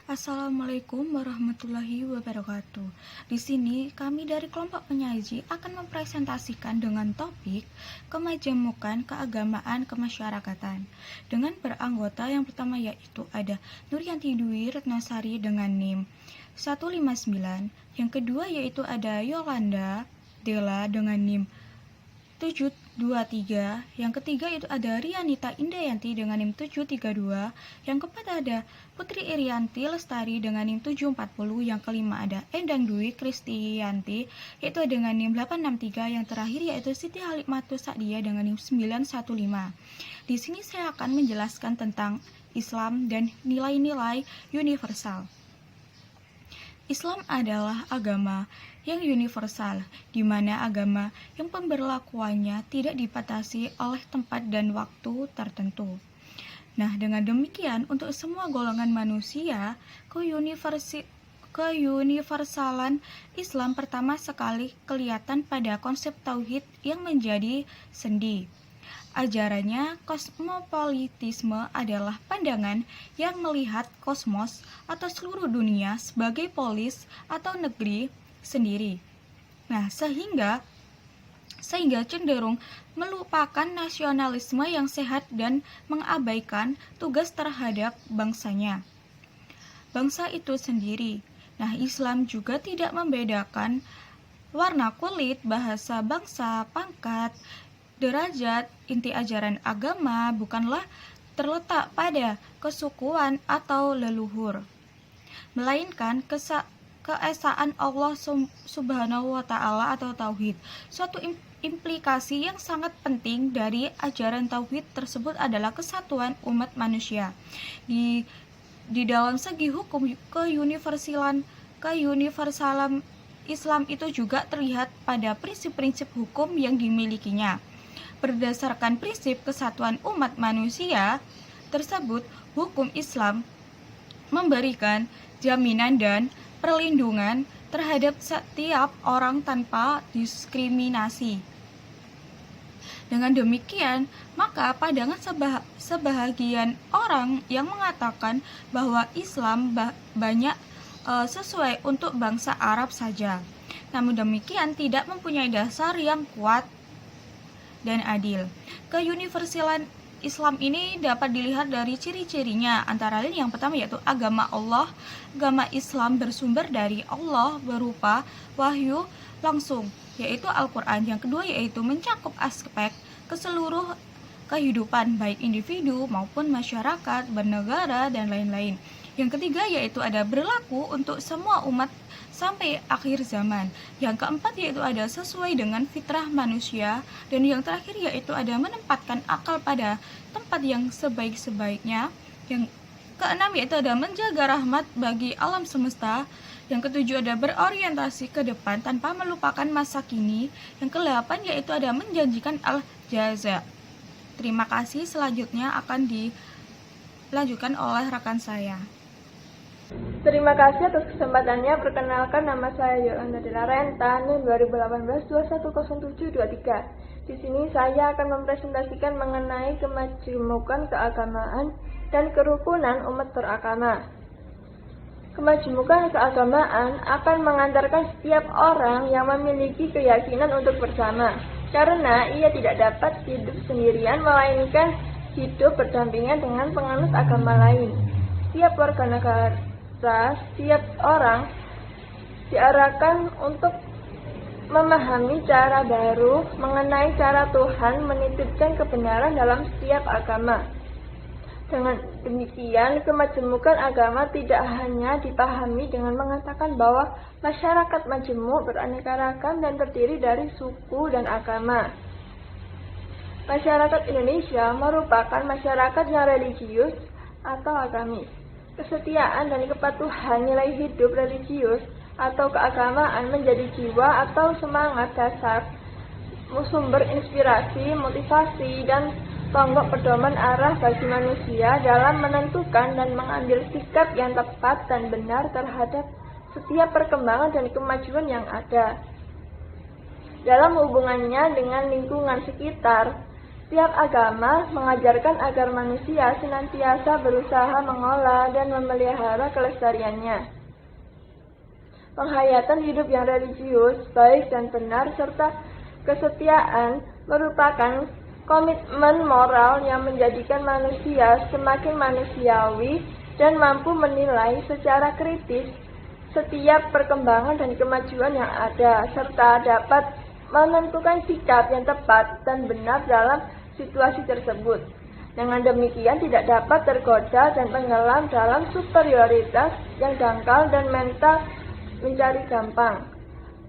Assalamualaikum warahmatullahi wabarakatuh. Di sini kami dari kelompok penyaji akan mempresentasikan dengan topik kemajemukan keagamaan kemasyarakatan. Dengan beranggota yang pertama yaitu ada Nuryanti Dwi Retnosari dengan NIM 159, yang kedua yaitu ada Yolanda Della dengan NIM 723, yang ketiga itu ada Rianita Indayanti dengan NIM 732, yang keempat ada Putri Irianti Lestari dengan NIM 740, yang kelima ada Endang Dwi Kristianti yaitu dengan NIM 863, yang terakhir yaitu Siti Halimatu Sa'diyah dengan NIM 915. Di sini saya akan menjelaskan tentang Islam dan nilai-nilai universal. Islam adalah agama yang universal, di mana agama yang pemberlakuannya tidak dibatasi oleh tempat dan waktu tertentu. Nah, dengan demikian, untuk semua golongan manusia, keuniversalan Islam pertama sekali kelihatan pada konsep tauhid yang menjadi sendi. Ajarannya, kosmopolitisme adalah pandangan yang melihat kosmos atau seluruh dunia sebagai polis atau negeri sendiri. Nah, sehingga cenderung melupakan nasionalisme yang sehat dan mengabaikan tugas terhadap bangsanya, bangsa itu sendiri. Nah, Islam juga tidak membedakan warna kulit, bahasa, bangsa, pangkat, derajat. Inti ajaran agama bukanlah terletak pada kesukuan atau leluhur, melainkan keesaan Allah Subhanahu wa Ta'ala atau tauhid. Suatu implikasi yang sangat penting dari ajaran tauhid tersebut adalah kesatuan umat manusia. Di dalam segi hukum, keuniversalan Islam itu juga terlihat pada prinsip-prinsip hukum yang dimilikinya. Berdasarkan prinsip kesatuan umat manusia tersebut, hukum Islam memberikan jaminan dan perlindungan terhadap setiap orang tanpa diskriminasi. Dengan demikian, maka pandangan sebahagian orang yang mengatakan bahwa Islam banyak sesuai untuk bangsa Arab saja, namun demikian tidak mempunyai dasar yang kuat dan adil. Keuniversalan Islam ini dapat dilihat dari ciri-cirinya, antara lain yang pertama yaitu agama Allah. Agama Islam bersumber dari Allah berupa wahyu langsung, yaitu Al-Quran. Yang kedua yaitu mencakup aspek keseluruh kehidupan, baik individu maupun masyarakat, bernegara, dan lain-lain. Yang ketiga yaitu ada berlaku untuk semua umat sampai akhir zaman. Yang keempat yaitu ada sesuai dengan fitrah manusia. Dan yang terakhir yaitu ada menempatkan akal pada tempat yang sebaik-sebaiknya. Yang keenam yaitu ada menjaga rahmat bagi alam semesta. Yang ketujuh ada berorientasi ke depan tanpa melupakan masa kini. Yang kedelapan yaitu ada menjanjikan al-jaza. Terima kasih, selanjutnya akan dilanjutkan oleh rekan saya. Terima kasih atas kesempatannya. Perkenalkan, nama saya Yolanda Della Renta, NIM 2018-210723. Di sini saya akan mempresentasikan mengenai kemajemukan keagamaan dan kerukunan umat beragama. Kemajemukan keagamaan akan mengantarkan setiap orang yang memiliki keyakinan untuk bersama, karena ia tidak dapat hidup sendirian, melainkan hidup berdampingan dengan penganut agama lain. Setiap warga negara, setiap orang diarahkan untuk memahami cara baru mengenai cara Tuhan menitipkan kebenaran dalam setiap agama. Dengan demikian, kemajemukan agama tidak hanya dipahami dengan mengatakan bahwa masyarakat majemuk beraneka ragam dan terdiri dari suku dan agama. Masyarakat Indonesia merupakan masyarakat yang religius atau agamis. Kesetiaan dan kepatuhan nilai hidup religius atau keagamaan menjadi jiwa atau semangat dasar, sumber inspirasi, motivasi, dan tonggak pedoman arah bagi manusia dalam menentukan dan mengambil sikap yang tepat dan benar terhadap setiap perkembangan dan kemajuan yang ada. Dalam hubungannya dengan lingkungan sekitar, Setiap agama mengajarkan agar manusia senantiasa berusaha mengolah dan memelihara kelestariannya. Penghayatan hidup yang religius, baik dan benar, serta kesetiaan merupakan komitmen moral yang menjadikan manusia semakin manusiawi dan mampu menilai secara kritis setiap perkembangan dan kemajuan yang ada, serta dapat menentukan sikap yang tepat dan benar dalam situasi tersebut. Dengan demikian tidak dapat tergoda dan tenggelam dalam superioritas yang dangkal dan mental mencari gampang.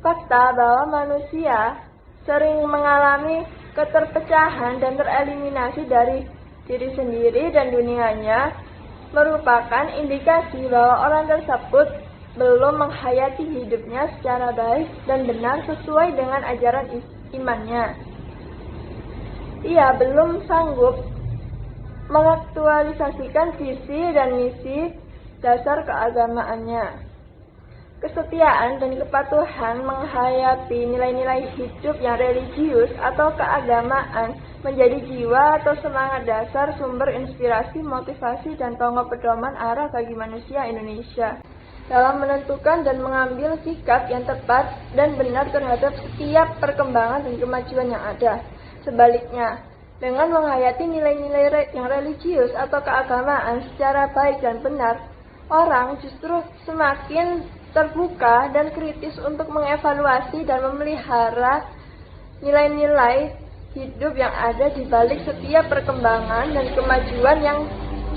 Fakta bahwa manusia sering mengalami keterpecahan dan tereliminasi dari diri sendiri dan dunianya merupakan indikasi bahwa orang tersebut belum menghayati hidupnya secara baik dan benar sesuai dengan ajaran imannya. Ia belum sanggup mengaktualisasikan visi dan misi dasar keagamaannya. Kesetiaan dan kepatuhan menghayati nilai-nilai hidup yang religius atau keagamaan menjadi jiwa atau semangat dasar, sumber inspirasi, motivasi, dan tonggak pedoman arah bagi manusia Indonesia dalam menentukan dan mengambil sikap yang tepat dan benar terhadap setiap perkembangan dan kemajuan yang ada. Sebaliknya, dengan menghayati nilai-nilai yang religius atau keagamaan secara baik dan benar, orang justru semakin terbuka dan kritis untuk mengevaluasi dan memelihara nilai-nilai hidup yang ada di balik setiap perkembangan dan kemajuan, yang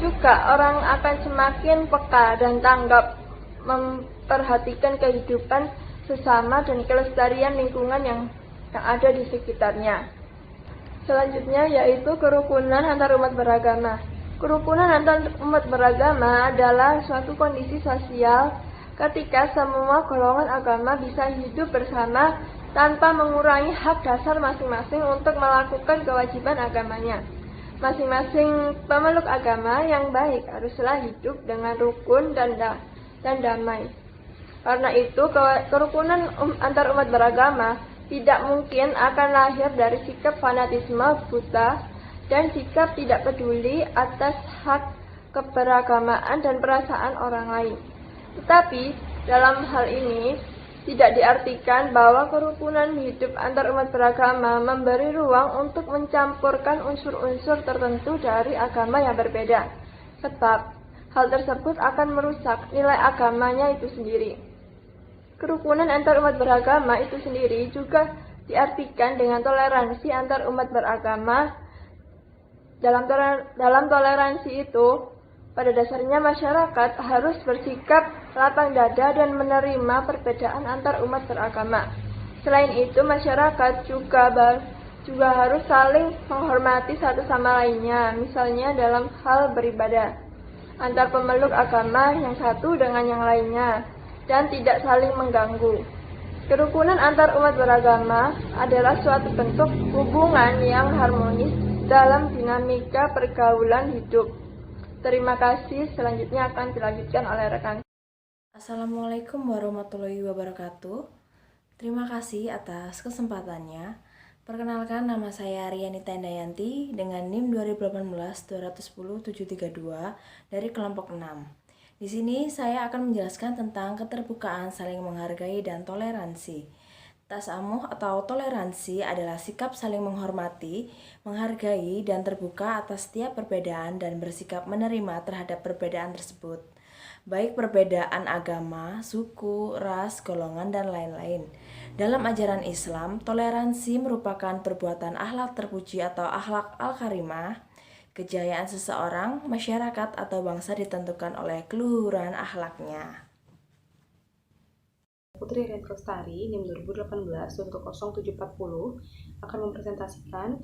juga orang akan semakin peka dan tanggap memperhatikan kehidupan sesama dan kelestarian lingkungan yang ada di sekitarnya. Selanjutnya yaitu kerukunan antar umat beragama. Kerukunan antar umat beragama adalah suatu kondisi sosial ketika semua golongan agama bisa hidup bersama tanpa mengurangi hak dasar masing-masing untuk melakukan kewajiban agamanya. Masing-masing pemeluk agama yang baik haruslah hidup dengan rukun dan damai. Karena itu, kerukunan antar umat beragama tidak mungkin akan lahir dari sikap fanatisme buta dan sikap tidak peduli atas hak keberagamaan dan perasaan orang lain. Tetapi dalam hal ini tidak diartikan bahwa kerukunan hidup antar umat beragama memberi ruang untuk mencampurkan unsur-unsur tertentu dari agama yang berbeda, sebab hal tersebut akan merusak nilai agamanya itu sendiri. Kerukunan antar umat beragama itu sendiri juga diartikan dengan toleransi antar umat beragama. Dalam toleransi itu, pada dasarnya masyarakat harus bersikap lapang dada dan menerima perbedaan antar umat beragama. Selain itu, masyarakat juga harus saling menghormati satu sama lainnya, misalnya dalam hal beribadah, antar pemeluk agama yang satu dengan yang lainnya, dan tidak saling mengganggu. Kerukunan antar umat beragama adalah suatu bentuk hubungan yang harmonis dalam dinamika pergaulan hidup. Terima kasih, selanjutnya akan dilanjutkan oleh rekan. Assalamualaikum warahmatullahi wabarakatuh. Terima kasih atas kesempatannya. Perkenalkan, nama saya Rianita Indayanti dengan NIM 2018-210-732 dari kelompok 6. Di sini saya akan menjelaskan tentang keterbukaan, saling menghargai, dan toleransi. Tasamuh atau toleransi adalah sikap saling menghormati, menghargai, dan terbuka atas setiap perbedaan dan bersikap menerima terhadap perbedaan tersebut, baik perbedaan agama, suku, ras, golongan, dan lain-lain. Dalam ajaran Islam, toleransi merupakan perbuatan akhlak terpuji atau akhlak al-karimah. Kejayaan seseorang, masyarakat, atau bangsa ditentukan oleh keluhuran akhlaknya. Putri Rian Lestari, NIM 2018-0740 akan mempresentasikan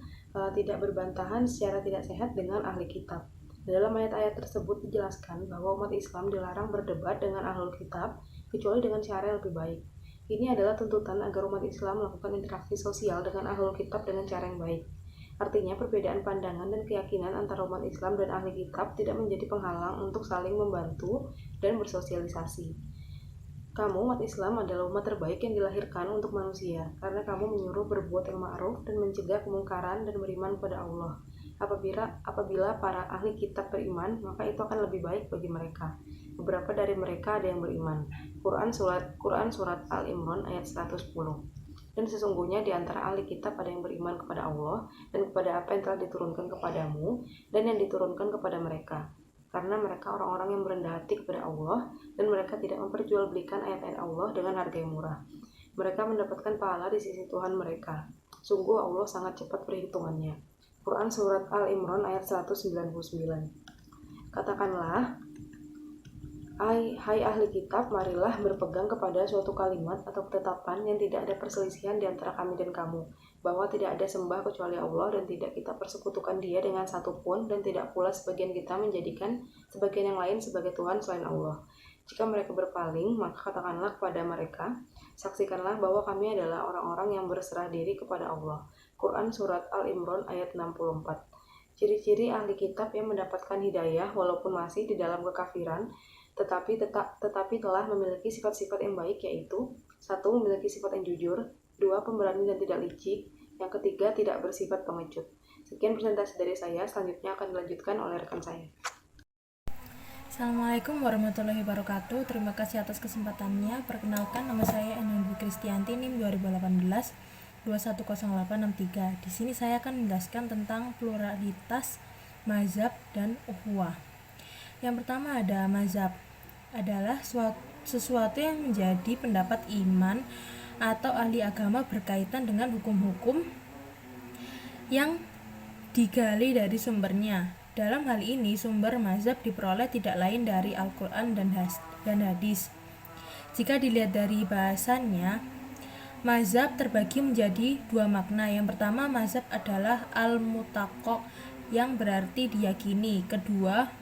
tidak berbantahan secara tidak sehat dengan ahli kitab. Dalam ayat-ayat tersebut dijelaskan bahwa umat Islam dilarang berdebat dengan ahlul kitab kecuali dengan cara yang lebih baik. Ini adalah tuntutan agar umat Islam melakukan interaksi sosial dengan ahlul kitab dengan cara yang baik. Artinya, perbedaan pandangan dan keyakinan antara umat Islam dan ahli kitab tidak menjadi penghalang untuk saling membantu dan bersosialisasi. Kamu, umat Islam, adalah umat terbaik yang dilahirkan untuk manusia, karena kamu menyuruh berbuat yang ma'ruf dan mencegah kemungkaran dan beriman kepada Allah. Apabila para ahli kitab beriman, maka itu akan lebih baik bagi mereka. Beberapa dari mereka ada yang beriman. Quran Surat Al-Imran ayat 110. Dan sesungguhnya di antara ahli kitab ada yang beriman kepada Allah dan kepada apa yang telah diturunkan kepadamu dan yang diturunkan kepada mereka. Karena mereka orang-orang yang berendah hati kepada Allah dan mereka tidak memperjualbelikan ayat-ayat Allah dengan harga yang murah. Mereka mendapatkan pahala di sisi Tuhan mereka. Sungguh Allah sangat cepat perhitungannya. Quran Surat Al-Imran ayat 199. Katakanlah, hai ahli kitab, marilah berpegang kepada suatu kalimat atau ketetapan yang tidak ada perselisihan di antara kami dan kamu, bahwa tidak ada sembah kecuali Allah dan tidak kita persekutukan Dia dengan satupun, dan tidak pula sebagian kita menjadikan sebagian yang lain sebagai Tuhan selain Allah. Jika mereka berpaling, maka katakanlah kepada mereka, saksikanlah bahwa kami adalah orang-orang yang berserah diri kepada Allah. Quran Surat Al-Imran ayat 64. Ciri-ciri ahli kitab yang mendapatkan hidayah walaupun masih di dalam kekafiran, tetapi telah memiliki sifat-sifat yang baik, yaitu 1. Memiliki sifat yang jujur, 2. Pemberani dan tidak licik, yang ketiga tidak bersifat pengecut. Sekian presentasi dari saya, selanjutnya akan dilanjutkan oleh rekan saya. Assalamualaikum warahmatullahi wabarakatuh. Terima kasih atas kesempatannya. Perkenalkan, nama saya Enang Dwi Kristianti, NIM 2018 210863. Di sini saya akan menjelaskan tentang pluralitas mazhab dan ukhuwah. Yang pertama ada mazhab adalah sesuatu yang menjadi pendapat iman atau ahli agama berkaitan dengan hukum-hukum yang digali dari sumbernya. Dalam hal ini, sumber mazhab diperoleh tidak lain dari Al-Quran dan hadis. Jika dilihat dari bahasannya, mazhab terbagi menjadi dua makna. Yang pertama, mazhab adalah al-mutaqo, yang berarti diyakini. Kedua,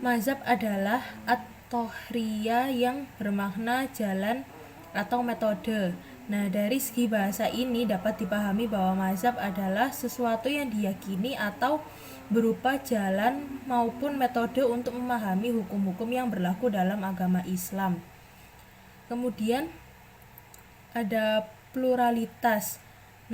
mazhab adalah at-tohriyah, yang bermakna jalan atau metode. Nah, dari segi bahasa ini dapat dipahami bahwa mazhab adalah sesuatu yang diyakini atau berupa jalan maupun metode untuk memahami hukum-hukum yang berlaku dalam agama Islam. Kemudian ada pluralitas.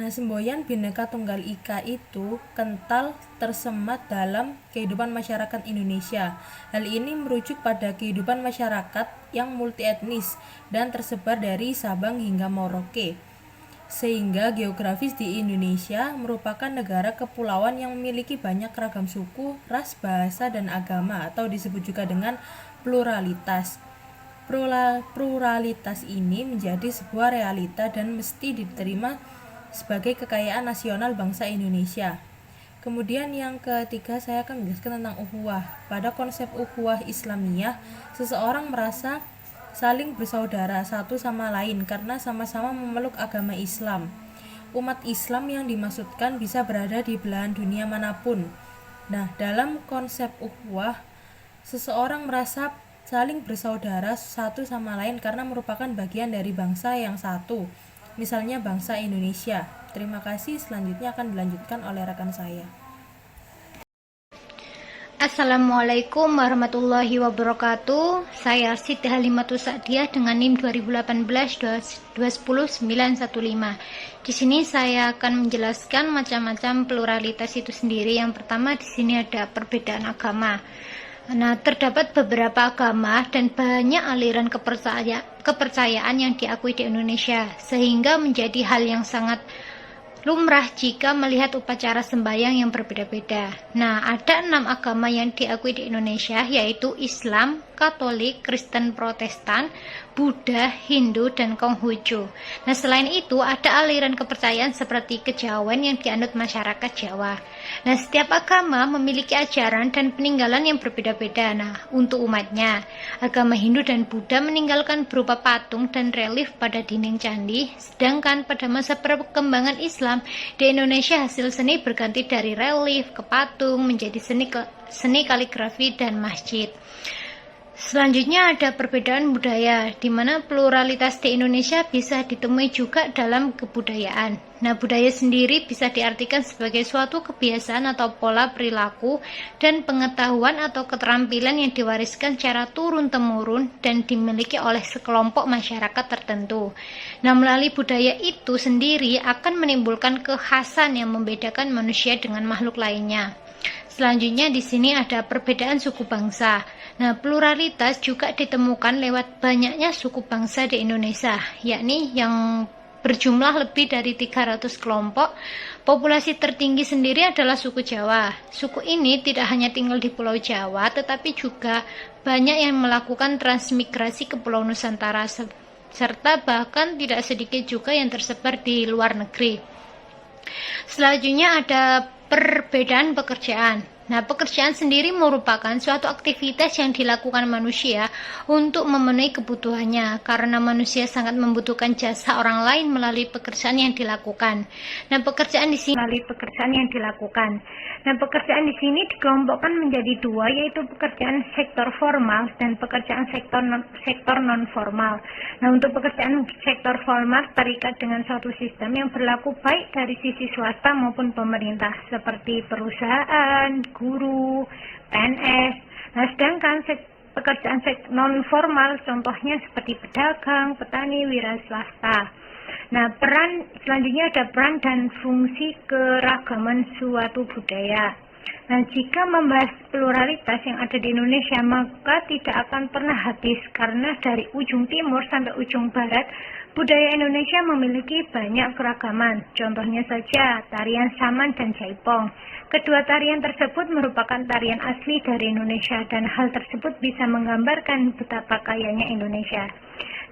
Nah, semboyan Bhinneka Tunggal Ika itu kental tersemat dalam kehidupan masyarakat Indonesia. Hal ini merujuk pada kehidupan masyarakat yang multietnis dan tersebar dari Sabang hingga Merauke. Sehingga geografis di Indonesia merupakan negara kepulauan yang memiliki banyak ragam suku, ras, bahasa, dan agama, atau disebut juga dengan pluralitas. Pluralitas ini menjadi sebuah realita dan mesti diterima sebagai kekayaan nasional bangsa Indonesia. Kemudian yang ketiga, saya akan menjelaskan tentang ukhuwah. Pada konsep ukhuwah Islamiyah, seseorang merasa saling bersaudara satu sama lain karena sama-sama memeluk agama Islam. Umat Islam yang dimaksudkan bisa berada di belahan dunia manapun. Nah, dalam konsep ukhuwah, seseorang merasa saling bersaudara satu sama lain karena merupakan bagian dari bangsa yang satu. Misalnya bangsa Indonesia. Terima kasih, selanjutnya akan dilanjutkan oleh rekan saya. Assalamualaikum warahmatullahi wabarakatuh. Saya Siti Halimatus Sa'diyah dengan NIM 2018-210915. Di sini saya akan menjelaskan macam-macam pluralitas itu sendiri. Yang pertama, di sini ada perbedaan agama. Nah, terdapat beberapa agama dan banyak aliran kepercayaan yang diakui di Indonesia, sehingga menjadi hal yang sangat lumrah jika melihat upacara sembahyang yang berbeda-beda. Nah, ada 6 agama yang diakui di Indonesia, yaitu Islam, Katolik, Kristen, Protestan, Buddha, Hindu, dan Konghucu. Nah, selain itu ada aliran kepercayaan seperti kejawen yang dianut masyarakat Jawa. Nah, setiap agama memiliki ajaran dan peninggalan yang berbeda-beda. Nah, untuk umatnya, agama Hindu dan Buddha meninggalkan berupa patung dan relief pada dinding candi, sedangkan pada masa perkembangan Islam di Indonesia hasil seni berganti dari relief ke patung menjadi seni kaligrafi dan masjid. Selanjutnya ada perbedaan budaya, di mana pluralitas di Indonesia bisa ditemui juga dalam kebudayaan. Nah, budaya sendiri bisa diartikan sebagai suatu kebiasaan atau pola perilaku dan pengetahuan atau keterampilan yang diwariskan secara turun-temurun dan dimiliki oleh sekelompok masyarakat tertentu. Nah, melalui budaya itu sendiri akan menimbulkan kekhasan yang membedakan manusia dengan makhluk lainnya. Selanjutnya di sini ada perbedaan suku bangsa. Nah, pluralitas juga ditemukan lewat banyaknya suku bangsa di Indonesia, yakni yang berjumlah lebih dari 300 kelompok. Populasi tertinggi sendiri adalah suku Jawa. Suku ini tidak hanya tinggal di Pulau Jawa, tetapi juga banyak yang melakukan transmigrasi ke Pulau Nusantara, serta bahkan tidak sedikit juga yang tersebar di luar negeri. Selanjutnya ada perbedaan pekerjaan. Nah, pekerjaan sendiri merupakan suatu aktivitas yang dilakukan manusia untuk memenuhi kebutuhannya, karena manusia sangat membutuhkan jasa orang lain melalui pekerjaan yang dilakukan. Nah, pekerjaan di sini dikelompokkan menjadi dua, yaitu pekerjaan sektor formal dan pekerjaan sektor non formal. Nah, untuk pekerjaan sektor formal terikat dengan suatu sistem yang berlaku baik dari sisi swasta maupun pemerintah, seperti perusahaan, guru, PNS. Nah, sedangkan pekerjaan non formal contohnya seperti pedagang, petani, wira swasta. Nah, selanjutnya ada peran dan fungsi keragaman suatu budaya. Nah, jika membahas pluralitas yang ada di Indonesia, maka tidak akan pernah habis, karena dari ujung timur sampai ujung barat, budaya Indonesia memiliki banyak keragaman. Contohnya saja tarian saman dan jaipong. Kedua tarian tersebut merupakan tarian asli dari Indonesia, dan hal tersebut bisa menggambarkan betapa kayanya Indonesia.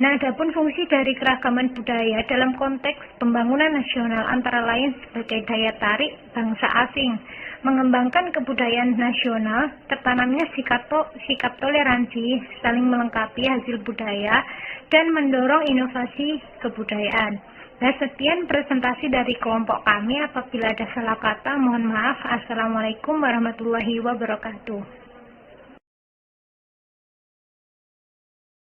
Nah, adapun fungsi dari keragaman budaya dalam konteks pembangunan nasional antara lain sebagai daya tarik bangsa asing, mengembangkan kebudayaan nasional, tertanamnya sikap toleransi, saling melengkapi hasil budaya, dan mendorong inovasi kebudayaan. Nah, sekian presentasi dari kelompok kami. Apabila ada salah kata, mohon maaf. Assalamualaikum warahmatullahi wabarakatuh.